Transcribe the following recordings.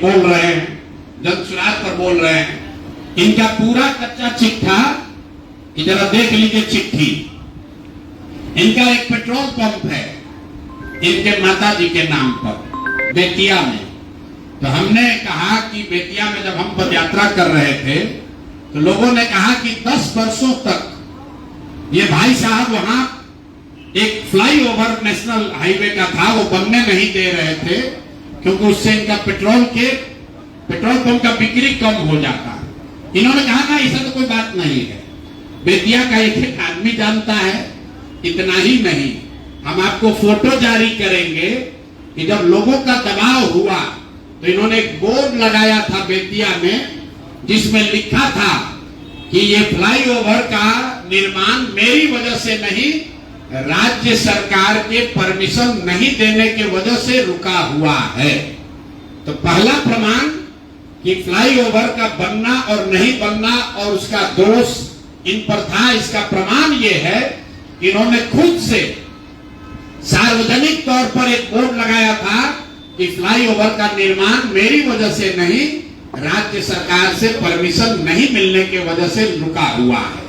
बोल रहे हैं, जन सुराज पर बोल रहे हैं। इनका पूरा कच्चा चिट्ठा जरा देख लीजिए चिट्ठी। इनका एक पेट्रोल पंप है इनके माताजी के नाम पर बेतिया में। तो हमने कहा कि बेतिया में जब हम पदयात्रा कर रहे थे तो लोगों ने कहा कि 10 वर्षों तक ये भाई साहब वहां एक फ्लाईओवर नेशनल हाईवे का था, वो बनने नहीं दे रहे थे क्योंकि उससे इनका पेट्रोल पंप का बिक्री कम हो जाता। इन्होंने कहा ना ऐसा तो कोई बात नहीं है, बेतिया का एक आदमी जानता है। इतना ही नहीं, हम आपको फोटो जारी करेंगे कि जब लोगों का दबाव हुआ तो इन्होंने एक बोर्ड लगाया था बेतिया में जिसमें लिखा था कि ये फ्लाईओवर का निर्माण मेरी वजह से नहीं, राज्य सरकार के परमिशन नहीं देने के वजह से रुका हुआ है। तो पहला प्रमाण कि फ्लाईओवर का बनना और नहीं बनना और उसका दोष इन पर था, इसका प्रमाण यह है कि इन्होंने खुद से सार्वजनिक तौर पर एक बोर्ड लगाया था कि फ्लाईओवर का निर्माण मेरी वजह से नहीं, राज्य सरकार से परमिशन नहीं मिलने की वजह से रुका हुआ है।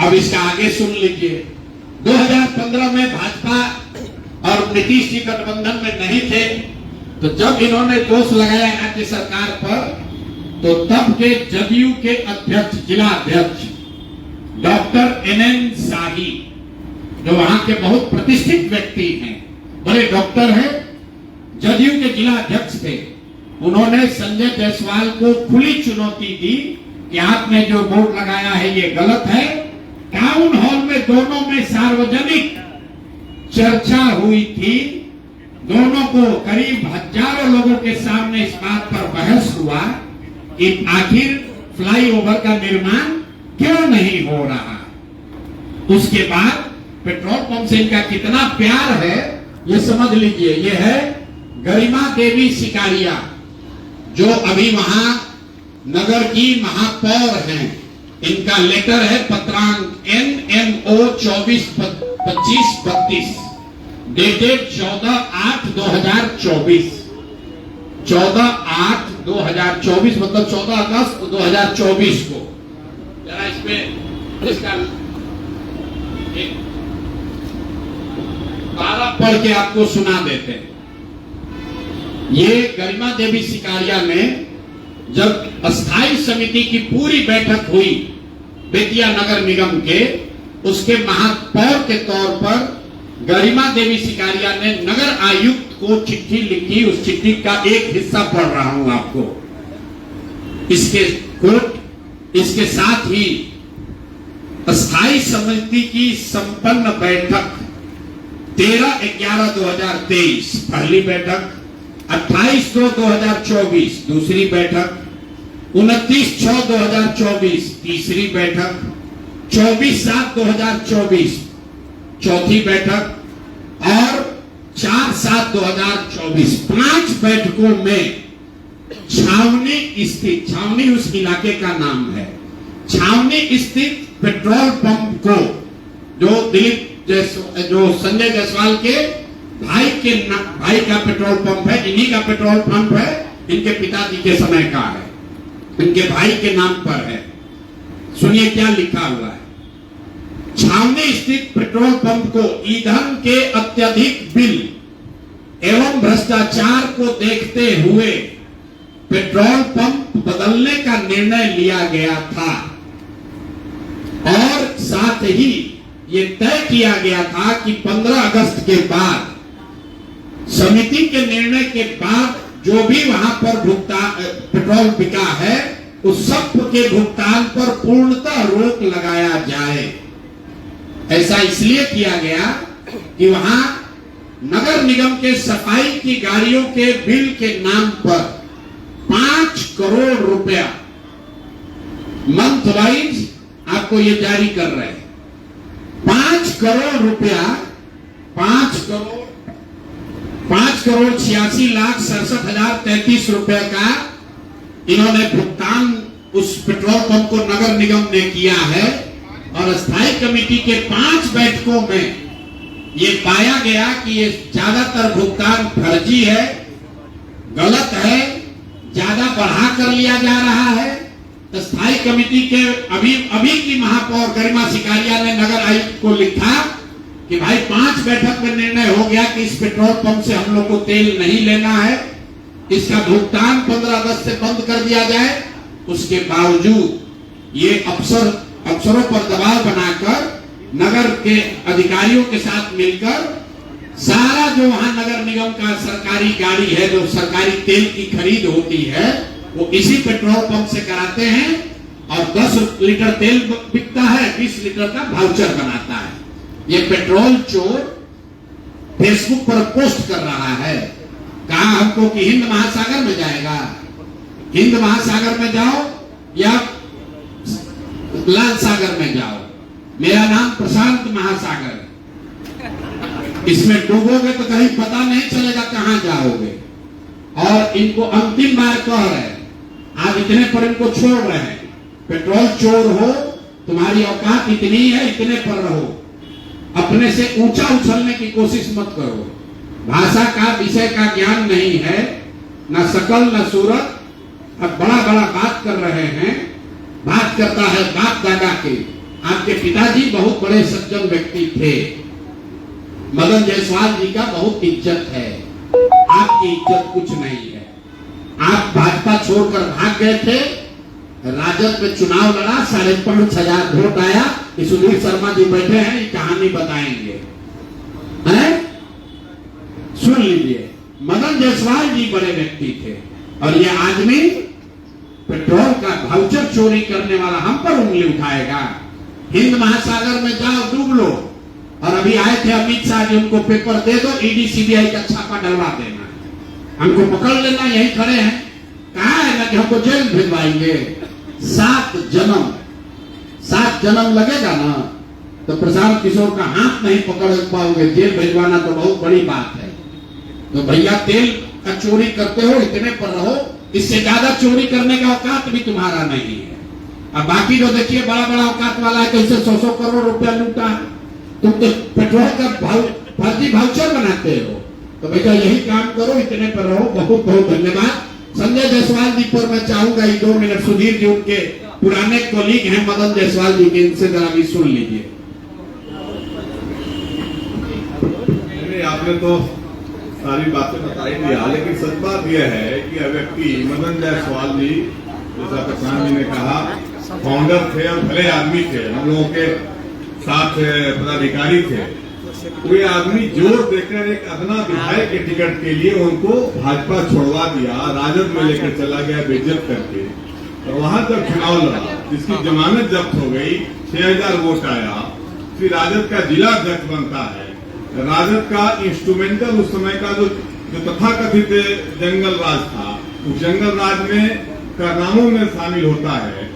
अब इसका आगे सुन लीजिए। 2015 में भाजपा और नीतीश जी गठबंधन में नहीं थे, तो जब इन्होंने दोष लगाया राज्य सरकार पर, तो तब के जदयू के अध्यक्ष, जिला अध्यक्ष डॉक्टर NN शाही, जो वहां के बहुत प्रतिष्ठित व्यक्ति हैं, बड़े डॉक्टर हैं, जदयू के जिला अध्यक्ष थे। उन्होंने संजय जायसवाल को खुली चुनौती दी कि आपने जो बोर्ड लगाया है ये गलत है। टाउन हॉल में दोनों में सार्वजनिक चर्चा हुई थी, दोनों को करीब हजारों लोगों के सामने इस बात पर बहस हुआ कि आखिर फ्लाईओवर का निर्माण क्यों नहीं हो रहा। उसके बाद पेट्रोल पंप से इनका कितना प्यार है ये समझ लीजिए। ये है गरिमा देवी सिकारिया, जो अभी वहां नगर की महापौर हैं। इनका लेटर है पत्रांक NMO 242532 डेटेड 14/8/2024, 14/8/2024 मतलब 14 अगस्त 2024 को। जरा इसमें इसका एक 12 पढ़ के आपको सुना देते हैं। ये गरिमा देवी सिकारिया ने जब अस्थायी समिति की पूरी बैठक हुई बेतिया नगर निगम के, उसके महापौर के तौर पर गरिमा देवी सिकारिया ने नगर आयुक्त को चिट्ठी लिखी। उस चिट्ठी का एक हिस्सा पढ़ रहा हूं आपको, इसके साथ ही अस्थायी समिति की संपन्न बैठक 13/11/2023 पहली बैठक, 28/2/2024 दूसरी बैठक, 29/6/2024 तीसरी बैठक, 24/7/2024 चौथी बैठक और 4/7/2024 5 बैठकों में छावनी स्थित, छावनी उस इलाके का नाम है, छावनी स्थित पेट्रोल पंप को, जो संजय जायसवाल के भाई का पेट्रोल पंप है, इन्हीं का पेट्रोल पंप है, इनके पिताजी के समय का है, इनके भाई के नाम पर है। सुनिए क्या लिखा हुआ है। छावनी स्थित पेट्रोल पंप को ईंधन के अत्यधिक बिल एवं भ्रष्टाचार को देखते हुए पेट्रोल पंप बदलने का निर्णय लिया गया था और साथ ही ये तय किया गया था कि 15 अगस्त के बाद समिति के निर्णय के बाद जो भी वहां पर पेट्रोल बिका है उस सब के भुगतान पर पूर्णतः रोक लगाया जाए। ऐसा इसलिए किया गया कि वहां नगर निगम के सफाई की गाड़ियों के बिल के नाम पर 5 करोड़ रुपया मंथ वाइज आपको ये जारी कर रहे हैं। 5 करोड़ रुपया, 5,86,67,033 रुपए का इन्होंने भुगतान उस पेट्रोल पंप को नगर निगम ने किया है। और स्थायी कमेटी के 5 बैठकों में ये पाया गया कि ये ज्यादातर भुगतान फर्जी है, गलत है, बढ़ा कर लिया जा रहा है। स्थायी कमेटी के अभी की महापौर गरिमा सिकारिया ने नगर आयुक्त को लिखा कि भाई 5 बैठक में निर्णय हो गया कि इस पेट्रोल पंप से हम लोग को तेल नहीं लेना है, इसका भुगतान 15 अगस्त से बंद कर दिया जाए। उसके बावजूद ये अफसरों पर दबाव बनाकर नगर के अधिकारियों के साथ मिलकर सारा जो वहां नगर निगम का सरकारी गाड़ी है, जो सरकारी तेल की खरीद होती है, वो इसी पेट्रोल पंप से कराते हैं और 10 लीटर तेल बिकता है, 20 लीटर का वाउचर बनाता है। ये पेट्रोल चोर फेसबुक पर पोस्ट कर रहा है। कहा हमको कि हिंद महासागर में जाएगा, हिंद महासागर में जाओ या लाल सागर में जाओ, मेरा नाम प्रशांत महासागर है, इसमें डूबोगे तो कहीं पता नहीं चलेगा कहां जाओगे। और इनको अंतिम बार कह रहे हैं, आज इतने पर इनको छोड़ रहे हैं। पेट्रोल चोर हो, तुम्हारी औकात इतनी है, इतने पर रहो, अपने से ऊंचा उछलने की कोशिश मत करो। भाषा का विषय का ज्ञान नहीं है, न शकल न सूरत, अब बड़ा बड़ा बात कर रहे हैं। बात करता है बाप दादा के। आपके पिताजी बहुत बड़े सज्जन व्यक्ति थे, मदन जायसवाल जी का बहुत इज्जत है, आपकी इज्जत कुछ नहीं है। आप भाजपा छोड़कर भाग गए थे, राजद में चुनाव लड़ा, 5,500 वोट आया। सुधीर शर्मा जी बैठे हैं, ये कहानी बताएंगे, हैं? सुन लीजिए, मदन जायसवाल जी बड़े व्यक्ति थे और ये आदमी पेट्रोल का वाउचर चोरी करने वाला हम पर उंगली उठाएगा। हिंद महासागर में जाओ, डूब लो। और अभी आए थे अमित शाह जी, उनको पेपर दे दो, ईडी सीबीआई का छापा डलवा देना, हमको पकड़ लेना, यही खड़े हैं। कहा है ना कि हमको जेल भिजवाएंगे। 7 जन्म लगेगा ना तो प्रशांत किशोर का हाथ नहीं पकड़ पाओगे, जेल भिजवाना तो बहुत बड़ी बात है। तो भैया तेल का चोरी करते हो, इतने पर रहो, इससे ज्यादा चोरी करने का औकात भी तुम्हारा नहीं है। अब बाकी जो देखिए बड़ा बड़ा औकात वाला है, कैसे 100 करोड़ रुपया लूटा है। तुम तो पेट्रोल का फर्जी वाउचर बनाते हो। तो भैया यही काम करो, इतने पर रहो। बहुत बहुत धन्यवाद। संजय जायसवाल जी पर मैं चाहूंगा 2 मिनट, सुधीर जी उनके पुराने कोलीग हैं मदन जायसवाल जी के, इनसे जरा भी सुन लीजिए। आपने तो सारी बातें बताई दिया, लेकिन सच बात यह है कि यह व्यक्ति मदन जायसवाल जी, जैसा प्रशांत जी ने कहा, फाउंडर थे और भले आदमी थे, हम लोगों के साथ पदाधिकारी थे। कोई आदमी जोर देकर एक अदना विधायक के टिकट के लिए उनको भाजपा छोड़वा दिया, राजद में लेकर चला गया बेइज्जत करके। और वहां जब चुनाव लड़ा, जिसकी जमानत जब्त हो गई, 6,000 वोट आया, फिर राजद का जिला अध्यक्ष बनता है। राजद का इंस्ट्रूमेंटल उस समय का जो तथाकथित जंगल राज था, उस जंगल राज में कारनामों में शामिल होता है।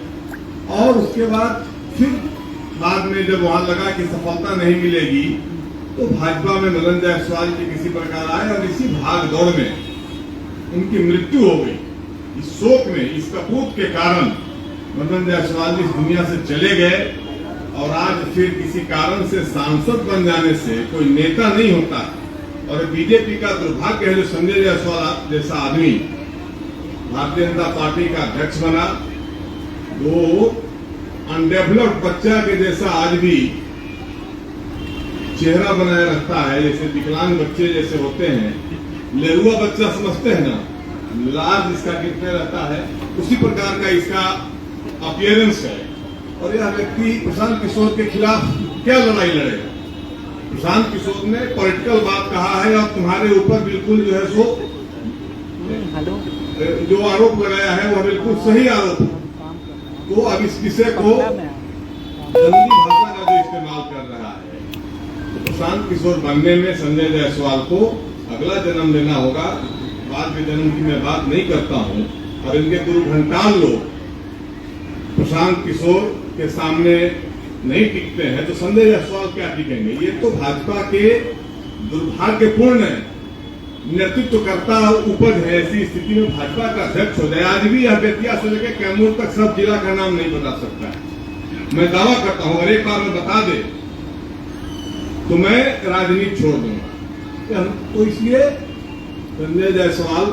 और उसके बाद फिर बाद में जब वहां लगा कि सफलता नहीं मिलेगी, तो भाजपा में मदन जायसवाल जी किसी प्रकार आए और इसी भाग दौड़ में उनकी मृत्यु हो गई। इस शोक में, इस कपूत के कारण मदन जायसवाल जी इस दुनिया से चले गए। और आज फिर किसी कारण से सांसद बन जाने से कोई नेता नहीं होता। और बीजेपी का दुर्भाग्य है जो संजय जायसवाल जैसा आदमी भारतीय जनता पार्टी का अध्यक्ष बना, वो अनडेवलप्ड बच्चा के जैसा आज भी चेहरा बनाए रखता है, जैसे विकलांग बच्चे जैसे होते हैं, लेरुआ बच्चा समझते हैं ना, लार जिसका गिरते रहता है, उसी प्रकार का इसका अपीयरेंस है। और यह व्यक्ति प्रशांत किशोर के खिलाफ क्या लड़ाई लड़ेगा? प्रशांत किशोर ने पॉलिटिकल बात कहा है और तुम्हारे ऊपर बिल्कुल जो है सो जो आरोप लगाया है वह बिल्कुल सही आरोप है। तो अब इस विषय को जंगली भाषा का जो इस्तेमाल कर रहा है, तो प्रशांत किशोर बनने में संजय जायसवाल को अगला जन्म लेना होगा। बाद के जन्म की मैं बात नहीं करता हूं। और इनके दुर्घंटाल लोग प्रशांत किशोर के सामने नहीं टिकते हैं, तो संजय जायसवाल क्या टिकेंगे? ये तो भाजपा के दुर्भाग्यपूर्ण नेतृत्वकर्ता उपज है। ऐसी स्थिति में भाजपा का अध्यक्ष हो जाए, आज भी यह बेतिया से लेकर कैमूर तक सब जिला का नाम नहीं बता सकता है। मैं दावा करता हूं, अगर एक बार में बता दे तो मैं राजनीति छोड़ दूंगा। तो इसलिए संजय जायसवाल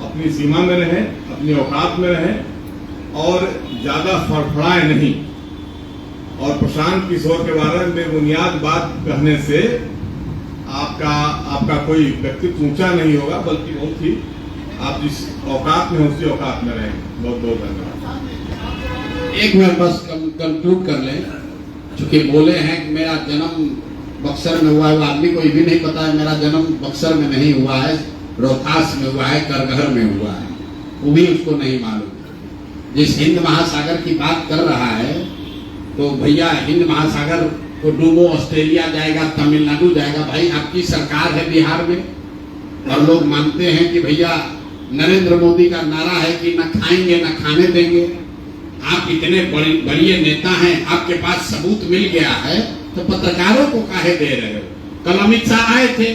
अपनी सीमा में रहें, अपनी औकात में रहें और ज्यादा फड़फड़ाए नहीं। और प्रशांत किशोर के बारे में बेबुनियाद बात कहने से आपका कोई व्यक्तित्व ऊंचा नहीं होगा, बल्कि बहुत ही आप जिस औकात में हो उसी औकात में रहें। बहुत बहुत धन्यवाद। एक मिनट बस कंक्लूड कर लें। चूंकि बोले हैं कि मेरा जन्म बक्सर में हुआ है, वो आदमी को ये भी नहीं पता है मेरा जन्म बक्सर में नहीं हुआ है, रोहतास में हुआ है, करगहर में हुआ है, वो भी उसको नहीं मालूम। जिस हिंद महासागर की बात कर रहा है, तो भैया हिंद महासागर को डूबो, ऑस्ट्रेलिया जाएगा, तमिलनाडु जाएगा। भाई आपकी सरकार है बिहार में, और लोग मानते हैं कि भैया नरेंद्र मोदी का नारा है कि न खाएंगे न खाने देंगे। आप इतने बड़े नेता हैं, आपके पास सबूत मिल गया है, तो पत्रकारों को काहे दे रहे हो? कल अमित शाह आए थे,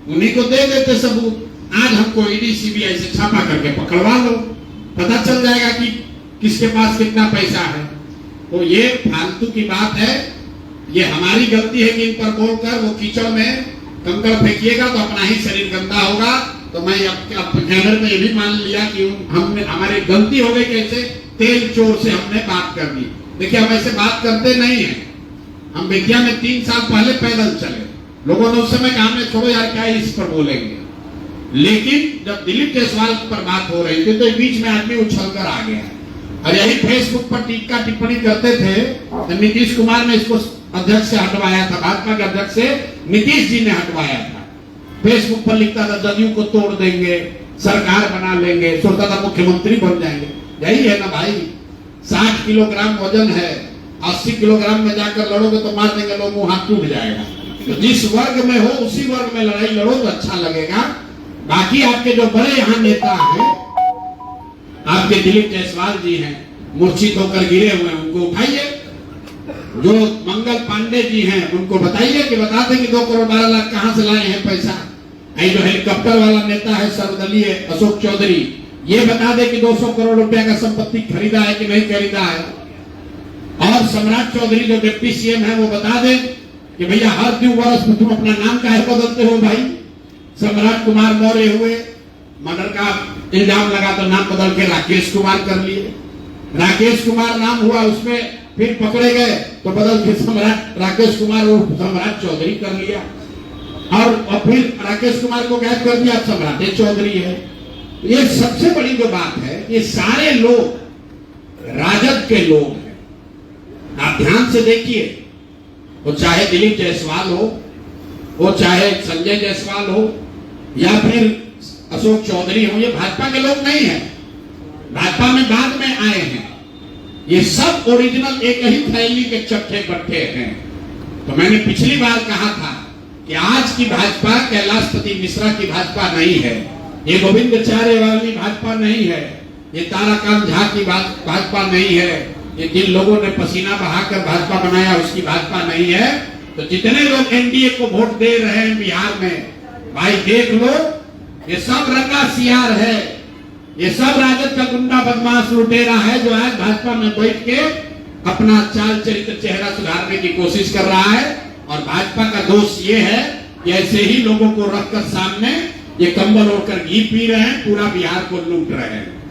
उन्हीं को दे देते सबूत। आज हमको ईडी सीबीआई से छापा करके पकड़वा लो, पता चल जाएगा कि किसके पास कितना पैसा है। तो ये फालतू की बात है, ये हमारी गलती है कि इन पर बोलकर वो कीचड़ में कंकड़ फेंकिएगा तो अपना ही शरीर गंदा होगा। तो मैं कैमरे में ये भी मान लिया कि हमने हमारी गलती हो गई, कैसे तेल चोर से हमने बात कर दी। देखिए हम ऐसे बात करते नहीं है, हम विद्या में 3 साल पहले पैदल चले, लोगों ने उस समय कहा हमने छोड़ो यार क्या इस पर बोलेंगे। लेकिन जब दिलीप जायसवाल पर बात हो रही थी तो बीच में आदमी उछलकर आ गया, और यही फेसबुक पर टीका टिप्पणी करते थे तो नीतीश कुमार ने इसको अध्यक्ष से हटवाया था, भाजपा के अध्यक्ष से नीतीश जी ने हटवाया था। फेसबुक पर लिखता था जदयू को तोड़ देंगे, सरकार बना लेंगे, सोचता था मुख्यमंत्री बन जाएंगे। यही है ना भाई, 60 किलोग्राम वजन है, 80 किलोग्राम में जाकर लड़ोगे तो मार देंगे लोग, मुंह हाथ टूट जाएगा। तो जिस वर्ग में हो उसी वर्ग में लड़ाई लड़ो तो अच्छा लगेगा। बाकी आपके जो बड़े यहाँ नेता हैं, आपके दिलीप जायसवाल जी हैं, मूर्छित होकर गिरे हुए हैं, उनको उठाइए। जो मंगल पांडे जी हैं उनको बताइए कि बता दें कि 2 करोड़ 12 लाख कहां से लाए हैं पैसा। ये जो हेलीकॉप्टर वाला नेता है सर्वदलीय अशोक चौधरी, ये बता दे कि 200 करोड़ रुपया का संपत्ति खरीदा है कि नहीं खरीदा है। और सम्राट चौधरी जो डिप्टी सीएम है वो बता दे कि भैया हर 2 वर्ष में तुम अपना नाम काहे बदलते हो भाई। सम्राट कुमार मौर्य हुए, मर्डर का इल्जाम लगा तो नाम बदल के राकेश कुमार कर लिए। राकेश कुमार नाम हुआ, उसमें फिर पकड़े गए तो बदल के सम्राट राकेश कुमार और सम्राट चौधरी कर लिया, और फिर राकेश कुमार को गायब कर दिया, सम्राट चौधरी है। ये सबसे बड़ी जो बात है, ये सारे लोग राजद के लोग हैं। आप ध्यान से देखिए, वो चाहे दिलीप जायसवाल हो, वो चाहे संजय जायसवाल हो, या फिर अशोक चौधरी हो, ये भाजपा के लोग नहीं है, भाजपा में बाद में आए हैं। ये सब ओरिजिनल एक ही थैली के चट्टे बट्टे हैं। तो मैंने पिछली बार कहा था कि आज की भाजपा कैलाशपति मिश्रा की भाजपा नहीं है, ये गोविंदाचार्य वाली भाजपा नहीं है, ये ताराकांत झा की भाजपा नहीं है, ये जिन लोगों ने पसीना बहाकर भाजपा बनाया उसकी भाजपा नहीं है। तो जितने लोग एनडीए को वोट दे रहे हैं बिहार में, भाई देख लो, ये सब रंगा सियार है, ये सब राजद का गुंडा बदमाश लुटेरा है जो आज भाजपा में बैठ के अपना चाल चरित्र चेहरा सुधारने की कोशिश कर रहा है। और भाजपा का दोष ये है कि ऐसे ही लोगों को रखकर सामने ये कंबल ओढ़कर घी पी रहे हैं, पूरा बिहार को लूट रहे हैं।